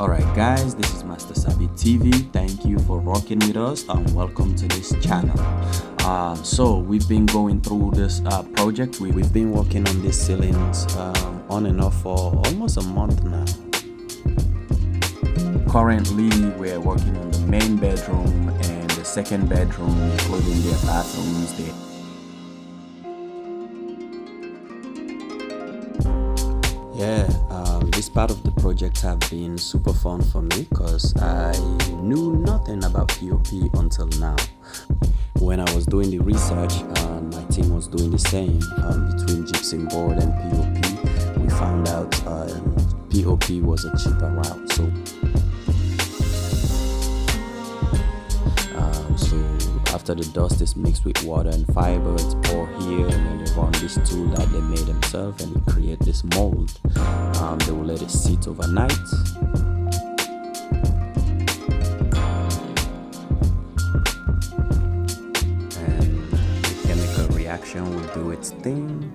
Alright guys, this is Master Sabi TV. Thank you for rocking with us and welcome to this channel. So we've been going through this project. We've been working on these ceilings on and off for almost a month now. Currently we're working on the main bedroom and the second bedroom, including their bathrooms there. This part of the project have been super fun for me because I knew nothing about P.O.P until now. When I was doing the research and my team was doing the same between gypsum board and P.O.P, we found out P.O.P was a cheaper route. So after the dust is mixed with water and fiber, it's poured here, and then they run this tool that they made themselves and it create this mold. They will let it sit overnight. And the chemical reaction will do its thing.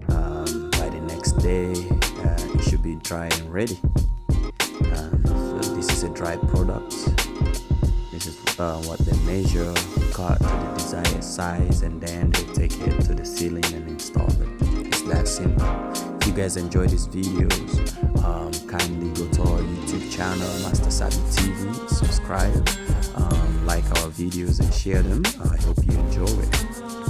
By the next day, it should be dry and ready. So this is a dry product. This is what they measure, cut to the desired size, and then they'll take it to the ceiling and install it. It's that simple. If you guys enjoy these videos, kindly go to our YouTube channel, Master Sabi TV, subscribe, like our videos and share them. I hope you enjoy it.